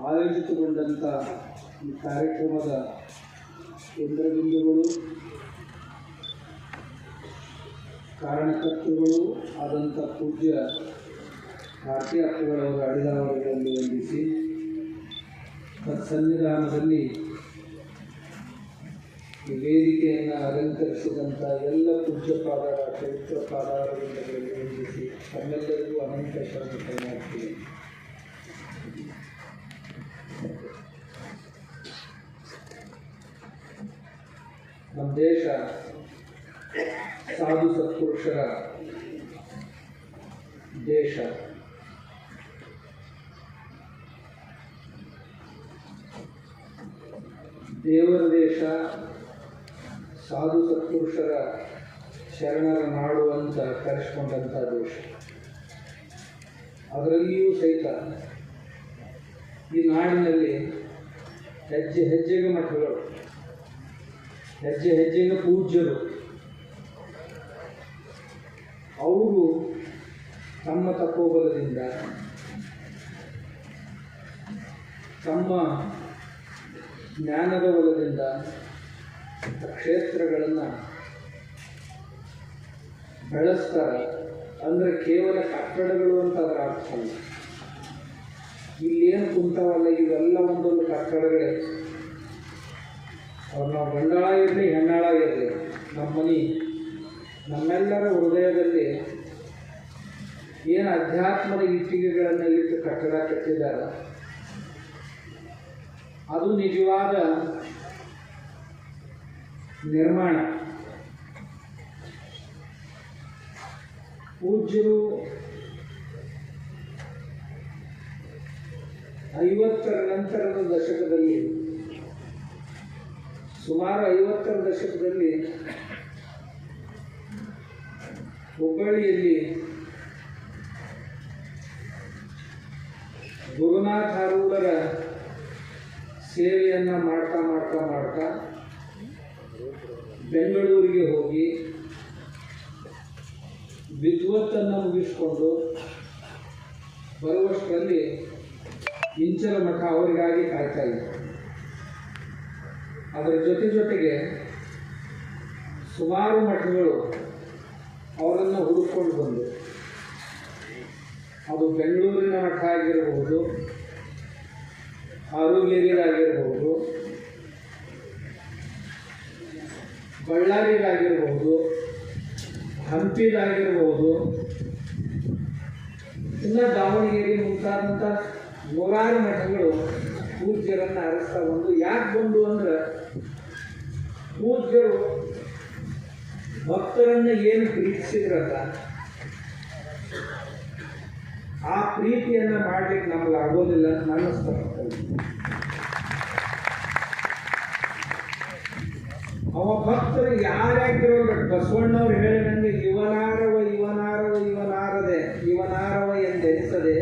ಆಯೋಜಿತಗೊಂಡಂಥ ಈ ಕಾರ್ಯಕ್ರಮದ ಕೇಂದ್ರಬಿಂದುಗಳು, ಕಾರಣಕರ್ತೃಗಳು ಆದಂಥ ಪೂಜ್ಯ ಭಾರತೀಯ ಅಕ್ಕಗಳವರ ಅಡಿದಾವಳಿಗಳಲ್ಲಿ ವಂದಿಸಿ, ಸನ್ನಿಧಾನದಲ್ಲಿ ಈ ವೇದಿಕೆಯನ್ನು ಅಲಂಕರಿಸಿದಂಥ ಎಲ್ಲ ಪೂಜ್ಯ ಪಾದಾರ ಪವಿತ್ರ ಪಾದಾರಗಳಿಗೆ ವಂದಿಸಿ ತಮ್ಮೆಲ್ಲರಿಗೂ ಅನಂತ ಶರಣ ಮಾಡ್ತೀವಿ. ನಮ್ಮ ದೇಶ ಸಾಧು ಸತ್ಪುರುಷರ ದೇಶ. ದೇವರ ದೇಶ, ಸಾಧು ಸತ್ಪುರುಷರ ಶರಣರ ನಾಡು ಅಂತ ಕರೆಸ್ಕೊಂಡಂಥ ದೇಶ. ಅದರಲ್ಲಿಯೂ ಸಹಿತ ಈ ನಾಡಿನಲ್ಲಿ ಹೆಜ್ಜೆ ಹೆಜ್ಜೆಗೆ ಮಠಗಳು, ಹೆಜ್ಜೆ ಹೆಜ್ಜೆಗೆ ಪೂಜ್ಯರು. ಅವರು ತಮ್ಮ ತಪೋಬಲದಿಂದ, ತಮ್ಮ ಜ್ಞಾನದ ಬಲದಿಂದ ಕ್ಷೇತ್ರಗಳನ್ನು ಬೆಳೆಸ್ತಾರೆ. ಅಂದರೆ ಕೇವಲ ಕಟ್ಟಡಗಳು ಅಂತ ಅದರ ಅರ್ಥ ಅಲ್ಲ. ಇಲ್ಲೇನು ಕುಂತವಲ್ಲ ಇವೆಲ್ಲ ಒಂದೊಂದು ಕಟ್ಟಡಗಳೇ. ಅವ್ರು ನಾವು ಗಂಡಾಳ ಇರಲಿ ಹೆಣ್ಣಾಳ ಇರಲಿ, ನಮ್ಮ ಮನೆ ನಮ್ಮೆಲ್ಲರ ಹೃದಯದಲ್ಲಿ ಏನು ಅಧ್ಯಾತ್ಮದ ಇಟ್ಟಿಗೆಗಳನ್ನು ಇಟ್ಟು ಕಟ್ಟಡ ಕಟ್ಟಿದ್ದಾರೆ, ಅದು ನಿಜವಾದ ನಿರ್ಮಾಣ. ಪೂಜ್ಯರು 50ರ ನಂತರದ ದಶಕದಲ್ಲಿ, ಸುಮಾರು 50ರ ದಶಕದಲ್ಲಿ ಹುಬ್ಬಳ್ಳಿಯಲ್ಲಿ ಗುರುನಾಥ ಆರೂಢರ ಸೇವೆಯನ್ನು ಮಾಡ್ತಾ ಮಾಡ್ತಾ ಮಾಡ್ತಾ ಬೆಂಗಳೂರಿಗೆ ಹೋಗಿ ವಿದ್ವತ್ತನ್ನು ಮುಗಿಸ್ಕೊಂಡು ಬರುವಷ್ಟರಲ್ಲಿ ಇಂಚಲ ಮಠ ಅವರಿಗಾಗಿ ಕಾಯ್ತಾ ಇತ್ತು. ಅದರ ಜೊತೆಗೆ ಸುಮಾರು ಮಠಗಳು ಅವರನ್ನು ಹುಡುಕೊಂಡು ಬಂದು, ಅದು ಬೆಂಗಳೂರಿನ ಮಠ ಆಗಿರಬಹುದು, ಆರೋಗ್ಯರಿಗಾಗಿರಬಹುದು, ಬಳ್ಳಾರಿಗಾಗಿರಬಹುದು, ಹಂಪಿಗಾಗಿರಬಹುದು, ಇನ್ನು ದಾವಣಗೆರೆ ಮುಂತಾದಂಥ ನೂರಾರು ಮಠಗಳು ಪೂಜ್ಯರನ್ನು ಅರಸ್ತಾ ಬಂದು. ಯಾಕೆ ಬಂದು ಅಂದ್ರೆ, ಪೂಜ್ಯರು ಭಕ್ತರನ್ನು ಏನು ಪ್ರೀತಿಸಿದ್ರಲ್ಲ, ಆ ಪ್ರೀತಿಯನ್ನು ಮಾಡಲಿಕ್ಕೆ ನಮ್ಗೆ ಆಗೋದಿಲ್ಲ ಅಂತ ನನ್ನ ಸ್ಥಳದಲ್ಲಿ. ಅವ ಭಕ್ತರು ಯಾರ್ಯಾಗಿರೋಲ್ಲ, ಬಸವಣ್ಣವ್ರು ಹೇಳಿದಂಗೆ ಇವನಾರವ ಇವನಾರವ ಇವನಾರದೆ ಇವನಾರವ ಎಂದೆನಿಸದೆ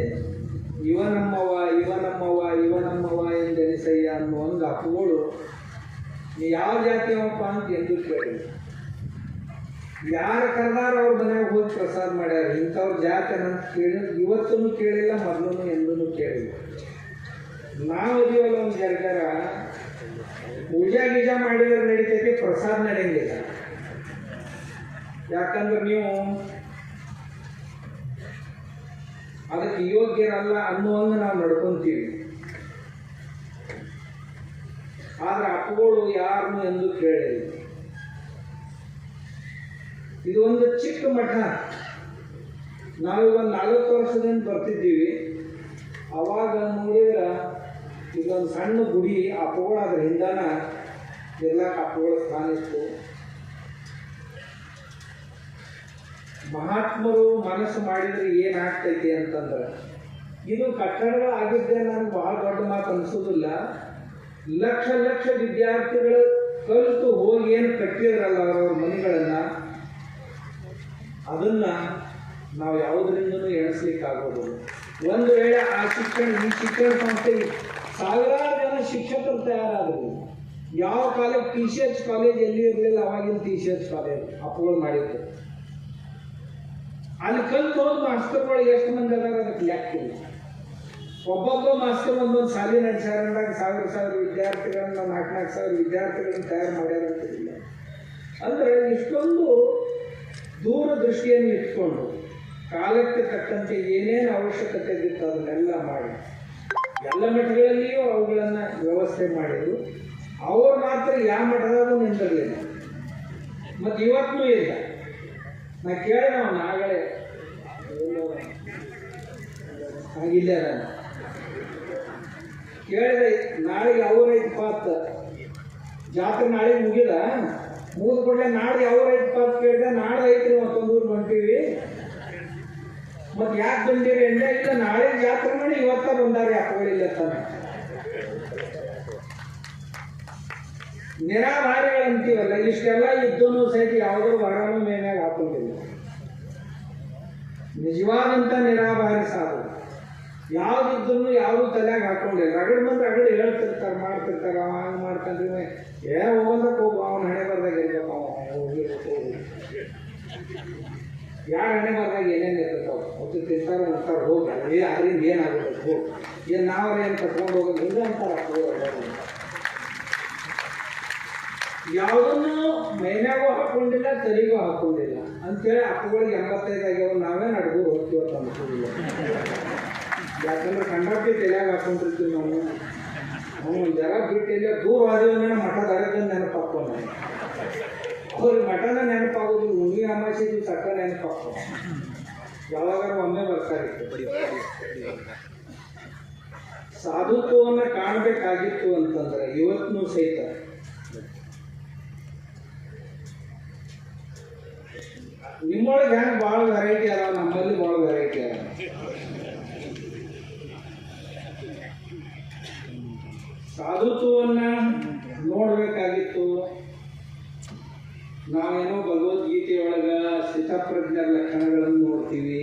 ಇವನಮ್ಮವ ಇವನಮ್ಮವ ಇವನಮ್ಮವ ಎಂದೆನಿಸಯ್ಯ ಅನ್ನೋ ಒಂದು ಅಪ್ಪುಗಳು ನೀ ಯಾವ ಜಾತಿಯವಪ್ಪ ಅಂತ ಎಂದು ಕೇಳಿ, ಯಾರು ಕರೆದಾರ ಅವ್ರ ಮನೆಯಾಗ ಹೋಗಿ ಪ್ರಸಾದ ಮಾಡ್ಯಾರ. ಇಂಥವ್ರ ಜಾತಿ ಅಂತ ಕೇಳಿ ಇವತ್ತೂ ಕೇಳಿಲ್ಲ, ಮೊದಲು ಎಂದೂ ಕೇಳಿಲ್ಲ. ನಾವು ಇದೀವಲ್ಲ ಒಂದು ಜರ್ಗಾರ ಪೂಜಾ ಗೀಜಾ ಮಾಡಿದ್ರೆ ನಡೀತೈತಿ, ಪ್ರಸಾದ ನಡೆಯಂಗಿಲ್ಲ. ಯಾಕಂದ್ರೆ ನೀವು ಅದಕ್ಕೆ ಯೋಗ್ಯರಲ್ಲ ಅನ್ನುವಂಗೆ ನಾವು ನಡ್ಕೊಂತೀವಿ. ಆದ್ರೆ ಅಪ್ಪುಗಳು ಯಾರನ್ನು ಎಂದು ಕೇಳಿಲ್ಲ. ಇದು ಒಂದು ಚಿಕ್ಕ ಮಠ. ನಾವೀಗೊಂದು 40 ವರ್ಷದಿಂದ ಬರ್ತಿದ್ದೀವಿ. ಅವಾಗ ನೋಡಿದ್ರೆ ಇದೊಂದು ಸಣ್ಣ ಗುಡಿ, ಅಪ್ಪುಗಳು ಅದ್ರ ಹಿಂದಾನ ಇರ್ಲಾಕ ಅಪ್ಪುಗಳ ಸ್ಥಾನ ಇತ್ತು. ಮಹಾತ್ಮರು ಮನಸ್ಸು ಮಾಡಿದ್ರೆ ಏನಾಗ್ತೈತಿ ಅಂತಂದ್ರೆ, ಇದು ಕಟ್ಟಡಗಳು ಆಗಿದ್ದೆ ನನಗೆ ಬಹಳ ದೊಡ್ಡ ಮಾತು ಅನಿಸೋದಿಲ್ಲ. ಲಕ್ಷ ಲಕ್ಷ ವಿದ್ಯಾರ್ಥಿಗಳು ಕಲಿತು ಹೋಗಿ ಏನು ಕಟ್ಟಿದ್ರಲ್ಲ ಅವರವ್ರ ಮನೆಗಳನ್ನು, ಅದನ್ನು ನಾವು ಯಾವುದರಿಂದನೂ ಎಣಿಸ್ಲಿಕ್ಕೆ ಆಗೋದಿಲ್ಲ. ಒಂದು ವೇಳೆ ಆ ಶಿಕ್ಷಣ, ಈ ಶಿಕ್ಷಣ ಸಂಸ್ಥೆಗೆ ಸಾವಿರಾರು ಜನ ಶಿಕ್ಷಕರು ತಯಾರಾದರು. ಯಾವ ಕಾಲೇಜ್, TCH ಕಾಲೇಜ್ ಎಲ್ಲಿ ಇರಲಿಲ್ಲ, ಅವಾಗಿನ TCH ಕಾಲೇಜ್ ಅಪ್ಪುಗಳು ಮಾಡಿದ್ದು. ಅಲ್ಲಿ ಕಲಿತು ಹೋದ ಮಾಸ್ತರ್ಗಳು ಎಷ್ಟು ಮಂದಿ ಅದಾರ ಅದಕ್ಕೆ ಲೆಕ್ಕಿಲ್ಲ. ಒಬ್ಬೊಬ್ಬ ಮಾಸ್ತರ್ ಒಂದೊಂದು ಶಾಲೆ ನಡೆಸ್ಯಾರಂದಾಗ ಸಾವಿರ ವಿದ್ಯಾರ್ಥಿಗಳನ್ನ 4,000 ವಿದ್ಯಾರ್ಥಿಗಳನ್ನ ತಯಾರು ಮಾಡ್ಯಾರ ಅಂತಿಲ್ಲ. ಅಂದರೆ ಇಷ್ಟೊಂದು ದೂರದೃಷ್ಟಿಯನ್ನು ಇಟ್ಕೊಂಡು ಕಾಲಕ್ಕೆ ತಕ್ಕಂತೆ ಏನೇನು ಅವಶ್ಯಕತೆ ಇತ್ತು ಅದನ್ನೆಲ್ಲ ಮಾಡಿ ಎಲ್ಲ ಮಠಗಳಲ್ಲಿಯೂ ಅವುಗಳನ್ನು ವ್ಯವಸ್ಥೆ ಮಾಡಿದ್ರು. ಅವರು ಮಾತ್ರ ಯಾವ ಮಠದಾಗೂ ನಿಂತಿರಲಿಲ್ಲ. ಮತ್ತು ಇವತ್ತೂ ಇಲ್ಲ. ನಾ ಕೇಳಿದ ಅವನು ಆಗಲೇ ಆಗಿಲ್ಲ ನಾನು ಕೇಳಿದೆ, ನಾಳೆಗೆ ಅವ್ರೈದು ಪಾತ್ ಜಾತ್ರೆ ನಾಳೆಗೆ ಮುಗಿದ ಕೂಡಲೇ ನಾಳೆ ಅವ್ರೈದು ಪಾತ್ ಕೇಳಿದೆ. ನಾಳೆ ಐತ್ರಿ ಮತ್ತೊಂದು ಊರು ಹೊಂಟೀವಿ. ಮತ್ತು ಯಾಕೆ ಬಂದಿರಿ ಎಂದೇ ಇಲ್ಲ, ನಾಳೆ ಜಾತ್ರೆ ಮಾಡಿ ಇವತ್ತ ಬಂದಾರೆ ಯಾಕಗಳಿಲ್ಲ ತಾನೆ. ನಿರಾಧಾರಿಗಳಂತೀವಲ್ಲ, ಇಷ್ಟೆಲ್ಲ ಇದ್ದೂ ಸಹಿತ ಯಾವುದೋ ವರನೂ ಮೇನ್ಯಾಗ ಹಾಕೊಂಡಿಲ್ಲ. ನಿಜವಾದಂಥ ನಿರಾಧಾರಿ ಸಾಧು ಯಾವುದಿದ್ರು ಯಾವುದು ತಲೆಯಾಗ ಹಾಕೊಂಡಿಲ್ಲ. ರಗಡ್ ಬಂದ್ರೆ ರಗಡ್ ಹೇಳ್ತಿರ್ತಾರೆ, ಮಾಡ್ತಿರ್ತಾರೆ. ಅವ ಹಂಗೆ ಮಾಡ್ಕೊಂಡ್ರಿ ಹೋಗೋದಕ್ಕೆ ಹೋಗು, ಅವನ ಹಣೆ ಬರ್ದಾಗ ಇರ್ಬೇಕು. ಯಾರ ಹಣೆ ಬರ್ದಾಗ ಏನೇನು ಇರ್ತಾವೆ ಒತ್ತು ತಿಂತಾರೆ ಅಂತಾರೆ. ಹೋಗಿ ಅದರಿಂದ ಏನಾಗುತ್ತೆ ಹೋಗಿ ಏನು ನಾವೇನು ಕಟ್ಕೊಂಡು ಹೋಗೋದ್ರಿಂದ ಅಂತಾರೆ. ಯಾವುದನ್ನು ಮೈನ್ಯಾಗೂ ಹಾಕೊಂಡಿಲ್ಲ, ತಲೆಗೂ ಹಾಕೊಂಡಿಲ್ಲ ಅಂತೇಳಿ ಅಪ್ಪಗಳಿಗೆ 85 ಆಗ್ಯಾವ. ನಾವೇ ನಡ್ಬೋದು ಹೋಗ್ತೀವತ್ತು ಅನ್ಕೋದಿಲ್ಲ. ಯಾಕಂದ್ರೆ ಕಂಡಾಪಿ ತಲೆಯಾಗ ಹಾಕೊಂಡಿರ್ತೀವಿ ನಾವು. ಒಂದು ಜರ ಬಿಟ್ಟು ಇಲ್ಲ ದೂರ ಆದಿವನ್ನ ಮಠದ ಅಡಗಂದು ನೆನಪಾಕ್ಕೊಂಡು ಅವ್ರಿಗೆ ಮಠನ ನೆನಪಾಗೋದಿಲ್ಲ. ಉಣ್ಣಿ ಅಮಾಸೆ ಸಕ್ಕ ನೆನಪಾಕೋ ಯಾವಾಗಾರ ಒಮ್ಮೆ ಬರ್ತಾರೆ. ಸಾಧುತ್ವವನ್ನು ಕಾಣಬೇಕಾಗಿತ್ತು ಅಂತಂದ್ರೆ ಇವತ್ತೂ ಸಹಿತ ನಿಮ್ಮೊಳಗೆ ಹೆಂಗೆ ಭಾಳ ವೆರೈಟಿ ಅದಾವ, ನಮ್ಮಲ್ಲಿ ಭಾಳ ವೆರೈಟಿ ಅದಾವ. ಸಾಧುತ್ವವನ್ನು ನೋಡಬೇಕಾಗಿತ್ತು. ನಾವೇನೋ ಭಗವದ್ಗೀತೆಯೊಳಗೆ ಸ್ಥಿತಪ್ರಜ್ಞರ ಲಕ್ಷಣಗಳನ್ನು ನೋಡ್ತೀವಿ.